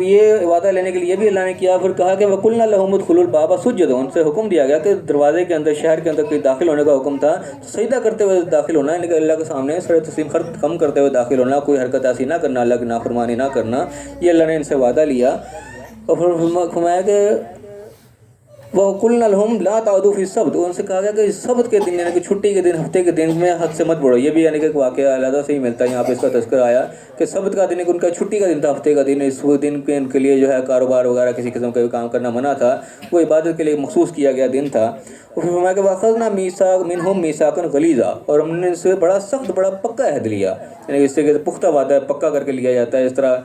یہ وعدہ لینے کے لیے یہ بھی اللہ نے کیا، پھر کہا کہ وَقُلْنَا لَهُمُ ادْخُلُوا الْبَابَ سُجَّدًا، ان سے حکم دیا گیا کہ دروازے کے اندر، شہر کے اندر کوئی داخل ہونے کا حکم تھا تو سجدہ کرتے ہوئے داخل ہونا ہے، لیکن اللہ کے سامنے سر تسلیم خم کرتے ہوئے داخل ہونا، کوئی حرکت ایسی نہ کرنا، اللہ کی نافرمانی نہ کرنا، یہ اللہ نے ان سے وعدہ لیا۔ اور پھر فرمایا کہ وَقُلْنَا لَهُمْ لَا تَعْدُوا فِي السَّبْتِ، ان سے کہا گیا کہ سبت کے دن، یعنی کہ چھٹی کے دن، ہفتے کے دن میں حد سے مت بڑھو۔ یہ بھی یعنی کہ ایک واقعہ علیحدہ سے ہی ملتا ہے، یہاں پہ اس کا تذکرہ آیا کہ سبت کا دن ان کا چھٹی کا دن تھا، ہفتے کا دن، اس دن کے ان کے لیے جو ہے کاروبار وغیرہ کسی قسم کا بھی کام کرنا منع تھا، وہ عبادت کے لیے مخصوص کیا گیا دن تھا۔ اور پھر فرمایا کہ وَأَخَذْنَا مِنْهُمْ مِيثَاقًا غَلِيظًا، اور ہم نے ان سے بڑا سخت، بڑا پکا عہد لیا، یعنی اس سے کہ پختہ وعدہ پکا کر کے لیا جاتا ہے، اس طرح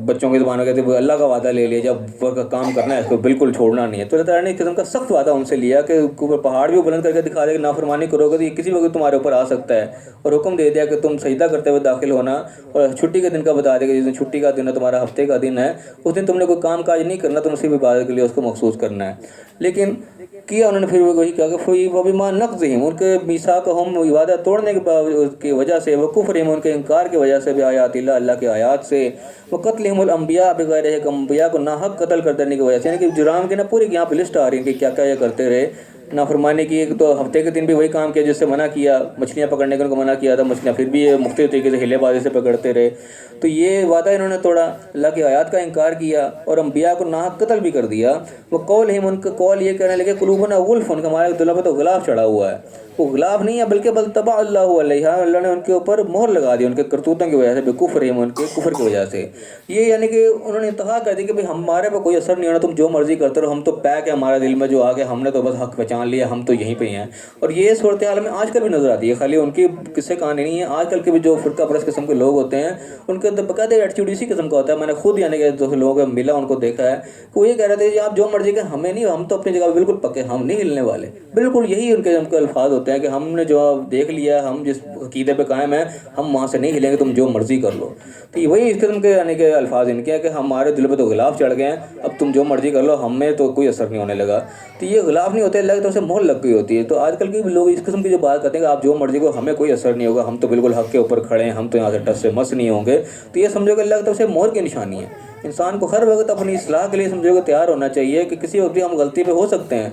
بچوں کی زبان میں کہتے ہیں اللہ کا وعدہ لے لیا، جب کام کرنا ہے اس کو بالکل چھوڑنا نہیں ہے۔ تو اللہ تعالیٰ نے ایک قسم کا سخت وعدہ ان سے لیا کہ اوپر پہاڑ بھی بلند کر کے دکھا دے کہ نافرمانی کرو گے تو یہ کسی وقت تمہارے اوپر آ سکتا ہے، اور حکم دے دیا کہ تم سجدہ کرتے ہوئے داخل ہونا، اور چھٹی کے دن کا بتا دے کہ جس دن چھٹی کا دن ہے، تمہارا ہفتے کا دن ہے، اس دن تم نے کوئی کام کاج نہیں کرنا، تم صرف عبادت کے لیے اس کو مخصوص کرنا ہے۔ لیکن کیا انہوں نے پھر وہی کہا کہ وَبِمَا نَقْضِهِمْ، ان کے میثاقہم، وعدہ توڑنے کی وجہ سے، وَكُفْرِهِمْ، ان کے انکار کی وجہ سے، بآیات اللہ، اللہ کے آیات سے، وَقَتْلِهِمُ الْأَنْبِيَاءَ بِغَيْرِ حق، انبیاء کو ناحق قتل کر دینے کی وجہ سے، یعنی کہ جرام کی نا پوری یہاں پہ لسٹ آ رہی ہے کہ کیا کیا یہ کرتے رہے۔ نافرمانی کی، ایک تو ہفتے کے دن بھی وہی کام کیا جس سے منع کیا، مچھلیاں پکڑنے کا ان کو منع کیا تھا، مچھلیاں پھر بھی یہ مختلف طریقے سے ہلے بازی سے پکڑتے رہے، تو یہ وعدہ انہوں نے توڑا، اللہ کی آیات کا انکار کیا، اور انبیاء کو ناحق قتل بھی کر دیا۔ وہ قولہم، ان کا قول یہ کہنے لگے قلوبنا غلف، ان کا ہمارے دلوں پہ تو غلاف چڑھا ہوا ہے، وہ غلاف نہیں ہے بلکہ بل طبع اللہ علیہا، اللہ نے ان کے اوپر مہر لگا دی ان کے کرتوتوں کی وجہ سے، بکفرہم، ان کے کفر کی وجہ سے۔ یہ یعنی کہ انہوں نے انتہا کر دی کہ ہمارے پہ کوئی اثر نہیں ہونا، تم جو مرضی کرتے رہو، ہم تو پیک ہے ہمارے دل میں جو آ کے ہم نے تو بس حق پہچان لیا، ہم تو یہیں پہ ہیں۔ اور یہ صورتحال میں آج کل بھی نظر آتی ہے، خالی ان کی قصے کہانی نہیں ہے، آج کل کے بھی جو فرقہ پرست قسم کے لوگ ہوتے ہیں ان کے باقاعدہ ایٹیٹیوڈ اسی قسم کا ہوتا ہے۔ میں نے خود یعنی کہ جو لوگوں کو ملا ان کو دیکھا ہے کہ وہ یہ کہہ رہے تھے کہ آپ جو مرضی کہ ہمیں نہیں، ہم تو اپنی جگہ بالکل پکے، ہم نہیں ہلنے والے، بالکل یہی ان کے الفاظ ہوتے ہیں کہ ہم نے جو دیکھ لیا، ہم جس عقیدے پہ قائم ہیں ہم وہاں سے نہیں ہلیں گے، تم جو مرضی کر لو۔ تو وہی اس قسم کے یعنی کہ الفاظ ان کے ہیں کہ ہمارے دل پہ تو غلاف چڑھ گئے ہیں، اب تم جو مرضی کر لو، ہمیں تو کوئی اثر نہیں ہونے لگا۔ تو یہ غلاف نہیں ہوتے، اللہ کی طرف سے مہر لگ گئی ہوتی ہے۔ تو آج کل کے لوگ اس قسم کی جو بات کرتے ہیں کہ آپ جو مرضی کو، ہمیں کوئی اثر نہیں ہوگا، ہم تو بالکل حق کے اوپر کھڑے ہیں، ہم تو یہاں سے ٹس سے مس نہیں ہوں گے، تو یہ سمجھو کہ اللہ کی طرف سے مہر کی نشانی ہے۔ انسان کو ہر وقت اپنی اصلاح کے لیے سمجھو کہ تیار ہونا چاہیے کہ کسی وقت بھی ہم غلطی پہ ہو سکتے ہیں۔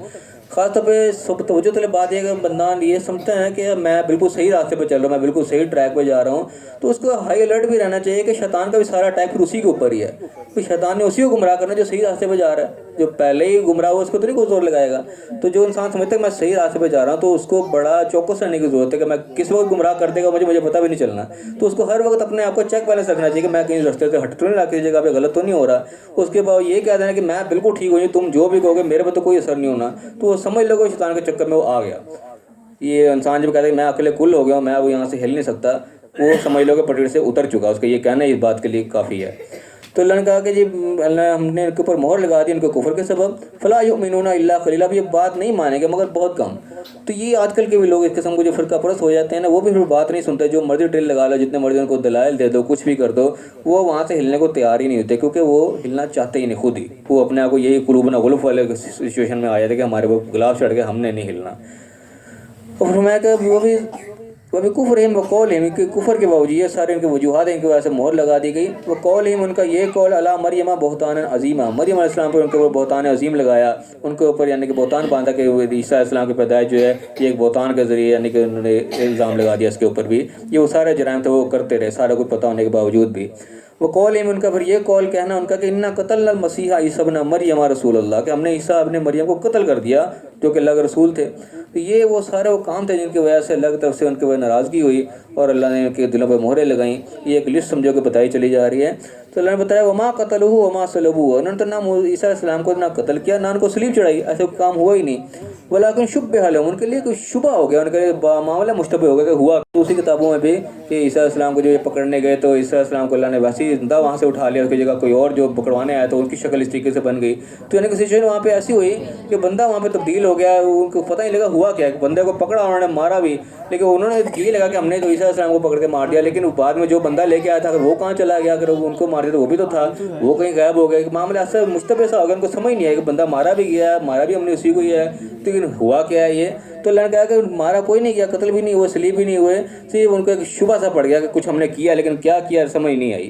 خاص طور پہ توجہ طلب بات یہ ہے کہ بندہ یہ سمجھتا ہے کہ میں بالکل صحیح راستے پہ چل رہا ہوں، میں بالکل صحیح ٹریک پہ جا رہا ہوں، تو اس کو ہائی الرٹ بھی رہنا چاہیے کہ شیطان کا بھی سارا اٹیک پھر اسی کے اوپر ہی ہے، کوئی شیطان نے اسی کو گمراہ کرنا جو صحیح راستے پہ جا رہا ہے، جو پہلے ہی گمراہ ہو اس کو تو نہیں کوئی زور لگائے گا۔ تو جو انسان سمجھتا ہے کہ میں صحیح راستے پہ جا رہا ہوں تو اس کو بڑا چوکس رہنے کی ضرورت ہے کہ میں کس وقت گمراہ کر دے گا مجھے پتہ بھی نہیں چلنا۔ تو اس کو ہر وقت اپنے آپ کو چیک بیلنس رکھنا چاہیے کہ میں کہیں راستے سے ہٹ تو نہیں رہا، کسی جگہ پہ غلط تو نہیں ہو رہا۔ اس کے بعد یہ کہہ دینا کہ میں بالکل ٹھیک ہوں، تم جو بھی کہو گے میرے پہ تو کوئی اثر نہیں ہونا، تو وہ سمجھ لو کہ شیطان کے چکر میں وہ آ گیا۔ یہ انسان جب کہتا ہے کہ میں اکیلے کل ہو گیا ہوں، میں وہ یہاں سے ہل نہیں سکتا، وہ سمجھ لو کہ پٹڑی سے اتر چکا، اس کا یہ کہنا اس بات کے لیے کافی ہے۔ تو اللہ نے کہا کہ جی اللہ ہم نے ان کے اوپر مہر لگا دی ان کے کفر کے سبب، فلا یؤمنون الا قلیلا، اب یہ بات نہیں مانیں گے مگر بہت کم۔ تو یہ آج کل کے بھی لوگ اس قسم کو جو فرقہ پرست ہو جاتے ہیں نا، وہ بھی پھر بات نہیں سنتے، جو مرضی ٹل لگا لو، جتنے مرضی ان کو دلائل دے دو، کچھ بھی کر دو، وہ وہاں سے ہلنے کو تیار ہی نہیں ہوتے، کیونکہ وہ ہلنا چاہتے ہی نہیں خود ہی، وہ اپنے آپ کو یہی قلوبنا غلف والے سچویشن میں آ جاتے کہ ہمارے وہ غلاف چڑھ گئے، ہم نے نہیں ہلنا۔ اور فرمایا کہ وہ بھی کفرہم وقولہم، کہ کفر کے باوجود یہ سارے ان کے وجوہات ہیں، ان کی وجہ سے مہر لگا دی گئی۔ وقولہم، ان کا یہ قول، علی مریم بہتانا عظیما، مریم علیہ السلام پر ان کے اوپر بہتان عظیم لگایا، ان کے اوپر یعنی کہ بہتان باندھا کہ عیسیٰ علیہ السلام کی پیدائش جو ہے یہ ایک بہتان کے ذریعے یعنی کہ انہوں نے الزام لگا دیا اس کے اوپر بھی۔ یہ وہ سارے جرائم تھے وہ کرتے رہے، سارا کچھ پتہ ہونے کے باوجود بھی۔ وقولہم، ان کا پھر یہ قول کہنا ان کا کہ انا قتلنا المسیح عیسی ابن مریم رسول اللہ، کہ ہم نے عیسیٰ ابن مریم کو قتل کر دیا جو کہ اللہ کے رسول تھے۔ تو یہ وہ سارے وہ کام تھے جن کی وجہ سے اللہ کی طرف سے ان کے وہ ناراضگی ہوئی اور اللہ نے ان کے دلوں پہ مہریں لگائیں۔ یہ ایک لسٹ سمجھو کہ بتائی چلی جا رہی ہے۔ تو اللہ نے بتایا وما قتلوہ وما صلبوہ، انہوں نے تو نہ عیسیٰ علیہ السلام کو نہ قتل کیا نہ ان کو صلیب چڑھائی، ایسا کام ہوا ہی نہیں۔ ولیکن شبہ لہم، ان کے لیے کوئی شبہ ہو گیا، ان کے لیے معاملہ مشتبہ ہو گیا کہ ہوا۔ دوسری کتابوں میں بھی کہ عیسیٰ علیہ السلام کو جو یہ پکڑنے گئے تو عیسیٰ علیہ السلام کو اللہ نے ویسے ہی زندہ وہاں سے اٹھا لیا، اس کی جگہ کوئی اور جو پکڑوانے آیا تو ان کی شکل اس طریقے سے بن گئی۔ تو یعنی کہ سچویشن وہاں پہ ایسی ہوئی کہ بندہ وہاں پہ تبدیل ہو گیا، ان کو پتہ نہیں لگا ہوا کیا ہے۔ بندے کو پکڑا انہوں نے مارا بھی، لیکن انہوں نے یہ لگا کہ ہم نے تو عیسیٰ علیہ السلام کو پکڑ کے مار دیا، لیکن بعد میں جو بندہ لے کے آیا تھا اگر وہ کہاں چلا گیا، اگر ان کو مار دیا تو وہ بھی تو تھا، وہ کہیں غائب ہو گیا۔ معاملہ ایسا مشتبہ سا ہو گیا، ان کو سمجھ نہیں آیا کہ بندہ مارا بھی گیا، مارا بھی ہم نے اسی کو ہی ہے، لیکن ہوا کیا ہے یہ۔ تو اللہ نے کہا کہ مارا کوئی نہیں کیا، قتل بھی نہیں ہوئے، صلیب بھی نہیں ہوئے، صرف ان کو ایک شبہ سا پڑ گیا کہ کچھ ہم نے کیا، لیکن کیا کیا سمجھ نہیں آئی۔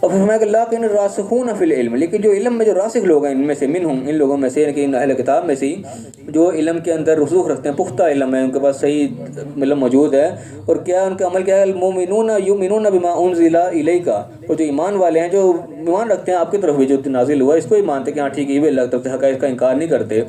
اور پھر فرمایا کہ لیکن راسخون فی العلم، لیکن جو علم میں جو راسخ لوگ ہیں ان میں سے منہم، ان لوگوں میں سے یعنی کہ ان اہل کتاب میں سے جو علم کے اندر رسوخ رکھتے ہیں، پختہ علم ہے، ان کے پاس صحیح علم موجود ہے، اور کیا ان کا عمل کیا ہے، المؤمنون یؤمنون بما انزل الیک، اور جو ایمان والے ہیں جو ایمان رکھتے ہیں آپ کی طرف بھی جو نازل ہوا اس کو ہی مانتے کہ ہاں ٹھیک ہے یہ بھی اللہ کی طرف سے حق ہے، اس کا انکار نہیں کرتے،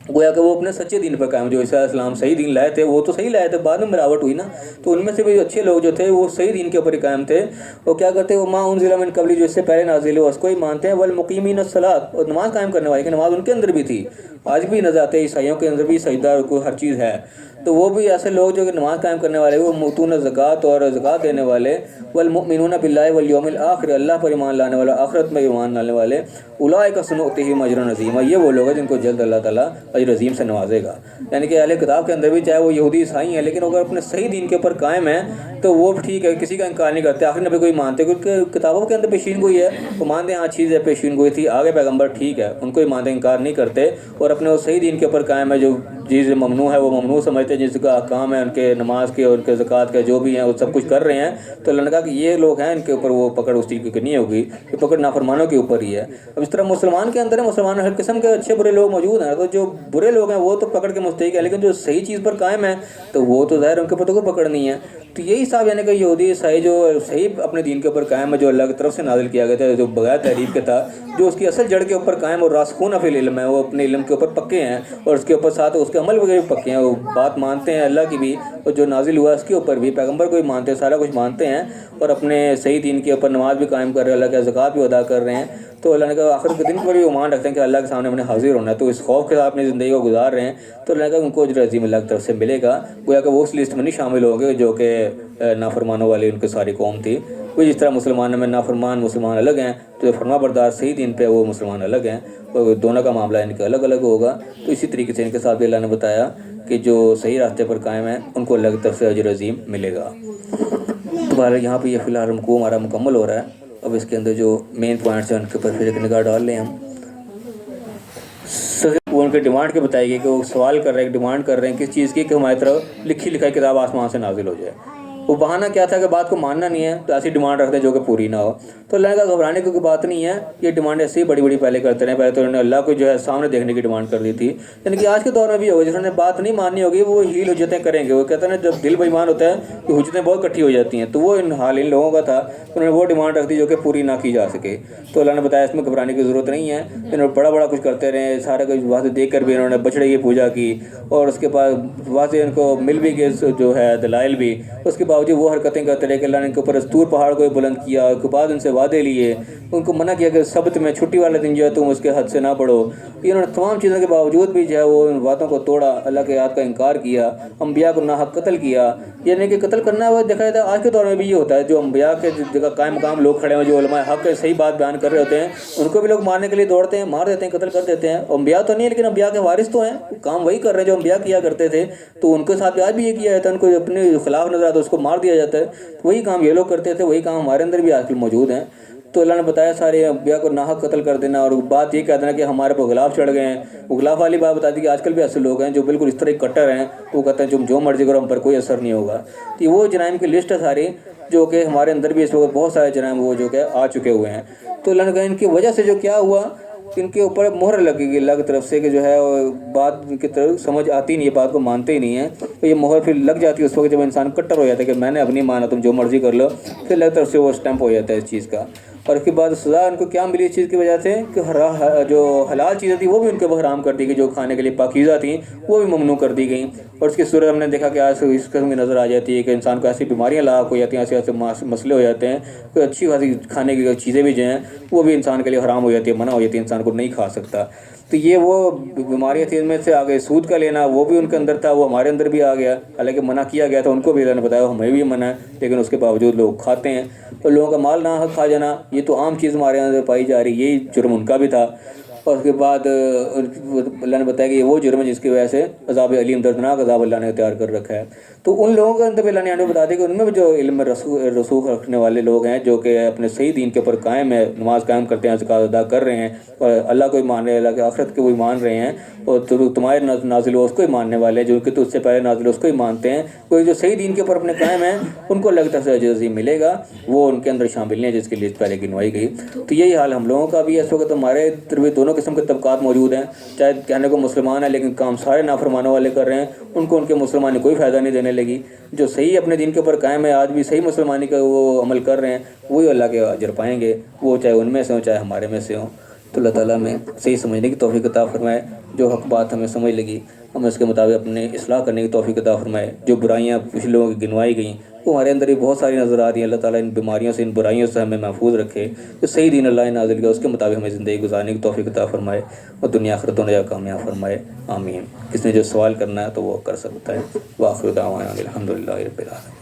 گویا کہ وہ اپنے سچے دین پر قائم، جو عیسیٰ علیہ السلام صحیح دین لائے تھے وہ تو صحیح لائے تھے، بعد میں ملاوٹ ہوئی نا، تو ان میں سے بھی اچھے لوگ جو تھے وہ صحیح دین کے اوپر ہی قائم تھے، وہ کیا کرتے وہ ما انزل من قبل، جو اس سے پہلے نازل ہوا اس کو ہی مانتے ہیں، والمقیمین الصلاۃ، اور نماز قائم کرنے والے، کہ نماز ان کے اندر بھی تھی، آج بھی نظر آتے ہیں عیسائیوں کے اندر بھی سجدہ کو ہر چیز ہے، تو وہ بھی ایسے لوگ جو کہ نماز قائم کرنے والے، وہ مؤتون الزکوٰۃ، اور زکوٰۃ دینے والے، والمؤمنون باللہ والیوم الآخر، اللہ پر ایمان لانے والا، آخرت میں ایمان لانے والے، اولئک سنؤتیہم اجرا عظیما، یہ وہ لوگ ہیں جن کو جلد اللہ تعالیٰ اجر عظیم سے نوازے گا۔ یعنی کہ اہل کتاب کے اندر بھی چاہے وہ یہودی عیسائی ہیں، لیکن اگر اپنے صحیح دین کے اوپر قائم ہیں تو وہ ٹھیک ہے، کسی کا انکار نہیں کرتے، آخری نبی کو ہی مانتے، کیونکہ کتابوں کے اندر پیشین گوئی ہے، وہ مانتے ہیں ہاں چیز ہے پیشین گوئی تھی، آگے پیغمبر ٹھیک ہے، ان کو ہی مانتے، انکار نہیں کرتے، اور اپنے وہ صحیح دین کے اوپر قائم ہے، جو چیز ممنوع ہے وہ ممنوع سمجھتے ہیں، جس کا احکام ہے ان کے نماز کے اور ان کے زکوٰۃ کے جو بھی ہیں وہ سب کچھ کر رہے ہیں، تو اللہ نے کہا کہ یہ لوگ ہیں ان کے اوپر وہ پکڑ اس چیز کی نہیں ہوگی، یہ پکڑ نافرمانوں کے اوپر ہی ہے۔ اب اس طرح مسلمان کے اندر ہے، مسلمان ہر قسم کے اچھے برے لوگ موجود ہیں، تو جو برے لوگ ہیں وہ تو پکڑ کے مستحق ہے، لیکن جو صحیح چیز پر قائم ہے تو وہ تو ظاہر ان کے اوپر تو کوئی پکڑ نہیں ہے۔ تو یہی صاحب یعنی کہ یہودی عیسائی جو صحیح اپنے دین کے اوپر قائم ہے، جو اللہ کی طرف سے نازل کیا گیا تھا، جو بغیر تحریف کے تھا، جو اس کی اصل جڑ کے اوپر قائم اور راسخون فی العلم ہے، وہ اپنے علم کے اوپر پکے ہیں، اور اس کے اوپر ساتھ اس کے عمل وغیرہ بھی پکے ہیں، وہ بات مانتے ہیں اللہ کی بھی، اور جو نازل ہوا اس کے اوپر بھی، پیغمبر کو بھی مانتے ہیں، سارا کچھ مانتے ہیں، اور اپنے صحیح دین کے اوپر نماز بھی قائم کر رہے ہیں، اللہ کا زکوٰۃ بھی ادا کر رہے ہیں، تو اللہ نے کہا آخر کے دن پر بھی وہ مان رکھتے ہیں کہ اللہ کے سامنے ہم نے حاضر ہونا ہے، تو اس خوف کے ساتھ اپنی زندگی کو گزار رہے ہیں، تو اللہ نے کہا ان کو اجر عظیم اللہ کی طرف سے ملے گا، گویا کہ وہ اس لسٹ میں نہیں شامل ہوں گے جو کہ نافرمانوں والی ان کی ساری قوم تھی۔ وہ جس طرح مسلمانوں میں نافرمان مسلمان الگ ہیں، تو فرما بردار صحیح دین پہ وہ مسلمان الگ ہیں، اور دونوں کا معاملہ ان کے الگ الگ ہوگا، تو اسی طریقے سے ان کے ساتھ بھی اللہ نے بتایا کہ جو صحیح راستے پر قائم ہیں ان کو اللہ کی طرف سے اجر عظیم ملے گا۔ تو بہرحال یہاں پہ یہ فی الحال رمکو ہمارا مکمل ہو رہا ہے، اب اس کے اندر جو مین پوائنٹس ہیں ان کے اوپر پھر ایک نگاہ ڈال لیں ہم۔ وہ ان کے ڈیمانڈ کے بتائی گئی کہ وہ سوال کر رہے ہیں، ڈیمانڈ کر رہے ہیں کس چیز کی، کہ ہماری طرف لکھی لکھائی کتاب آسمان سے نازل ہو جائے۔ وہ بہانہ کیا تھا کہ بات کو ماننا نہیں ہے، تو ایسی ڈیمانڈ رکھتے ہیں جو کہ پوری نہ ہو، تو اللہ کا گھبرانے کی کوئی بات نہیں ہے، یہ ڈیمانڈ ایسے ہی بڑی بڑی پہلے کرتے رہے، پہلے تو انہوں نے اللہ کو جو ہے سامنے دیکھنے کی ڈیمانڈ کر دی تھی، یعنی کہ آج کے دور میں بھی ہوگا، جس نے بات نہیں ماننی ہوگی وہ ہیل حجتیں کریں گے، وہ کہتے ہیں جب دل بے ایمان ہوتا ہے کہ حجتیں بہت کٹھی ہو جاتی ہیں، تو وہ حال ان لوگوں کا تھا، انہوں نے وہ ڈیمانڈ رکھ دی جو کہ پوری نہ کی جا سکے، تو اللہ نے بتایا اس میں گھبرانے کی ضرورت نہیں ہے، انہوں نے بڑا کچھ کرتے رہے، سارا کچھ واضح دیکھ کر بھی انہوں نے بچڑے کی پوجا کی، اور اس کے بعد واضح ان کو مل بھی گئے جو ہے دلائل بھی، اس کے باوجود وہ حرکتیں کرتے رہے کہ اللہ نے ان کے اوپر طور پہاڑ کو بلند کیا، اس کے بعد ان سے وعدے لیے، ان کو منع کیا کہ سبت میں چھٹی والے دن جو ہے تم اس کے حد سے نہ بڑھو، انہوں نے تمام چیزوں کے باوجود بھی جو ہے وہ ان باتوں کو توڑا، اللہ کے آیات کا انکار کیا، انبیاء کو ناحق قتل کیا، یعنی کہ قتل کرنا وہ دیکھا جاتا ہے آج کے دور میں بھی یہ ہوتا ہے، جو انبیاء کے جگہ قائم مقام لوگ کھڑے ہیں، جو علماء حق کے صحیح بات بیان کر رہے ہوتے ہیں، ان کو بھی لوگ مارنے کے لیے دوڑتے ہیں، مار دیتے ہیں، قتل کر دیتے ہیں، انبیاء تو نہیں ہے لیکن انبیاء کے وارث تو ہیں، کام وہی کر رہے ہیں جو انبیاء کیا کرتے تھے، تو ان کے ساتھ آج بھی یہ کیا جاتا ہے، ان کو اپنے خلاف نظر آتا ہے اس کو مار دیا جاتا ہے، وہی کام یہ لوگ کرتے تھے، وہی کام ہمارے اندر بھی آج کل موجود ہیں، تو اللہ نے بتایا سارے انبیاء کو ناحق قتل کر دینا، اور بات یہ کہہ دینا کہ ہمارے پہ غلاف چڑھ گئے ہیں، وہ غلاف والی بات بتا دی کہ آج کل بھی ایسے لوگ ہیں جو بالکل اس طرح کٹر ہیں، وہ کہتے ہیں تم جو مرضی کرو ہم پر کوئی اثر نہیں ہوگا، تو یہ وہ جرائم کی لسٹ ہے ساری جو کہ ہمارے اندر بھی اس وقت بہت سارے جرائم وہ جو کہ آ چکے ہوئے ہیں، تو اللہ نے کہا ان کی وجہ سے جو کیا ہوا، ان کے اوپر مہر لگے گی اللہ کی طرف سے کہ جو ہے بات کی طرف سمجھ آتی نہیں ہے، بات کو مانتے ہی نہیں ہیں، تو یہ مہر پھر لگ جاتی ہے اس وقت جب انسان کٹر ہو جاتا ہے کہ میں نے اب نہیں مانا تم جو مرضی کر لو، پھر اللہ کی طرف سے وہ اسٹیمپ ہو جاتا ہے اس چیز کا، اور اس کے بعد سزا ان کو کیا ملی اس چیز کی وجہ سے کہ جو حلال چیزیں تھیں وہ بھی ان کے اوپر حرام کر دی گئی، جو کھانے کے لیے پاکیزہ تھیں وہ بھی ممنوع کر دی گئیں، اور اس کی صورت ہم نے دیکھا کہ آج اس قسم کی نظر آ جاتی ہے کہ انسان کو ایسی بیماریاں لاحق ہو جاتی ہیں، ایسے مسئلے ہو جاتے ہیں کہ اچھی خاصی کھانے کی چیزیں بھی جو ہیں وہ بھی انسان کے لیے حرام ہو جاتی ہے، منع ہو جاتی ہے، انسان کو نہیں کھا سکتا، تو یہ وہ بیماریاں تھیں، ان میں سے آگے سود کا لینا وہ بھی ان کے اندر تھا، وہ ہمارے اندر بھی آ گیا، حالانکہ منع کیا گیا تھا ان کو بھی، اللہ نے بتایا ہمیں بھی منع ہے، لیکن اس کے باوجود لوگ کھاتے ہیں، اور لوگوں کا مال ناحق کھا جانا یہ تو عام چیز ہمارے اندر پائی جا رہی ہے، یہی جرم ان کا بھی تھا، اور اس کے بعد اللہ نے بتایا کہ یہ وہ جرم ہے جس کی وجہ سے عذاب علیم دردناک عذاب اللہ نے تیار کر رکھا ہے. تو ان لوگوں کے اندر اللہ نے ہمیں بتا دیا کہ ان میں بھی جو علم رسوخ رکھنے والے لوگ ہیں، جو کہ اپنے صحیح دین کے اوپر قائم ہے، نماز قائم کرتے ہیں، زکوٰۃ ادا کر رہے ہیں، اور اللہ کو ہی مان رہے ہیں، اللہ کے آخرت کو بھی مان رہے ہیں، اور تمہارے نازل ہو اس کو ہی ماننے والے ہیں، جو کہ تجھ سے پہلے نازل ہو اس کو ہی مانتے ہیں، کوئی جو صحیح دین کے اوپر اپنے قائم ہیں ان کو اللہ کی طرف سے اجر عظیم ملے گا. وہ ان کے اندر شامل نہیں ہے جس کے لیے پہلے گنوائی گئی. تو یہی حال ہم لوگوں کا بھی ہے. اس وقت ہمارے بھی دونوں قسم کے طبقات موجود ہیں، چاہے کہنے کو مسلمان ہیں لیکن کام سارے نافرمانوں والے کر رہے ہیں، ان کو ان کے مسلمانی کوئی فائدہ نہیں دینے لگی. جو صحیح اپنے دین کے اوپر قائم ہے، آج بھی صحیح مسلمانی کا وہ عمل کر رہے ہیں، وہی اللہ کے اجر پائیں گے، وہ چاہے ان میں سے ہوں چاہے ہمارے میں سے ہوں. تو اللہ تعالیٰ ہمیں صحیح سمجھنے کی توفیق عطا فرمائے. جو حق بات ہمیں سمجھ لگی ہمیں اس کے مطابق اپنے اصلاح کرنے کی توفیق عطا فرمائے. جو برائیاں کچھ لوگوں کی گنوائی گئیں وہ ہمارے اندر ہی بہت ساری نظر آ رہی ہیں. اللہ تعالیٰ ان بیماریوں سے، ان برائیوں سے ہمیں محفوظ رکھے. جو صحیح دین اللہ نے نازل کیا اس کے مطابق ہمیں زندگی گزارنے کی توفیق عطا فرمائے اور دنیا آخرت دونوں جگہ کامیاب فرمائے. آمین. کس نے جو سوال کرنا ہے تو وہ کر سکتا ہے. وآخر دعوانا الحمدللہ رب العالمین.